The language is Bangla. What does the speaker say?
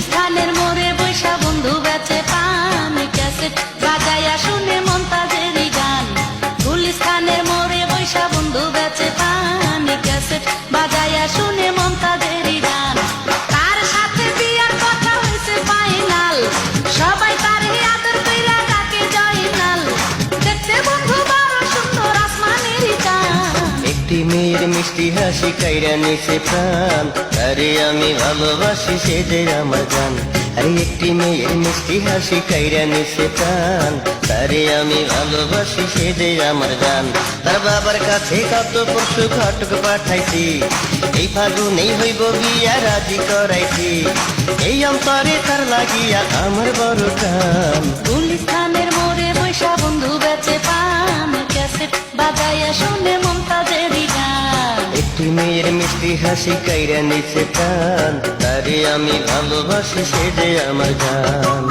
গুলিস্তানের মোড়ে বৈশা বন্ধু বেচে পান, ক্যাসেট বাজায়া শুনে মমতাজেরই গান। গুলিস্তানের মোড়ে বৈশা বন্ধু বেচে পান, ক্যাসেট বাজায়া শুনে মমতাজেরই গান। তার সাথে বিয়ার কথা হয়েছে ফাইনাল, সবাই তারে আদর কইরা ডাকে জয়নাল। দেখতে বন্ধু বড় সুন্দর আসমানেরই চাঁদ। একটি মেয়ের মিষ্টি হাসি কাইরা নিছে প্রাণ, আরে আমি ভালোবাসি সে যে আমার গান। আরে একটি মেয়ের মিষ্টি হাসি কাইরা নিছে প্রাণ, আরে আমি ভালোবাসি সে যে আমার গান। তার বাবার কাছে কত পশু ঘটক পাঠাইছি, এই ফাগুনেই হইব বিয়া রাজি করাইছি। এই অন্তরে তার লাগিয়া আমার বড় টান। গুলিস্তানের মোড়ে বৈশা বন্ধু বেচে পান, ক্যাসেট বাজায়া শুনে মমতাজেরই গান। একটি মেয়ের মিষ্টি হাসি কাইরা নিছে প্রাণ, তারে আমি ভালোবাসি সে যে আমার গান।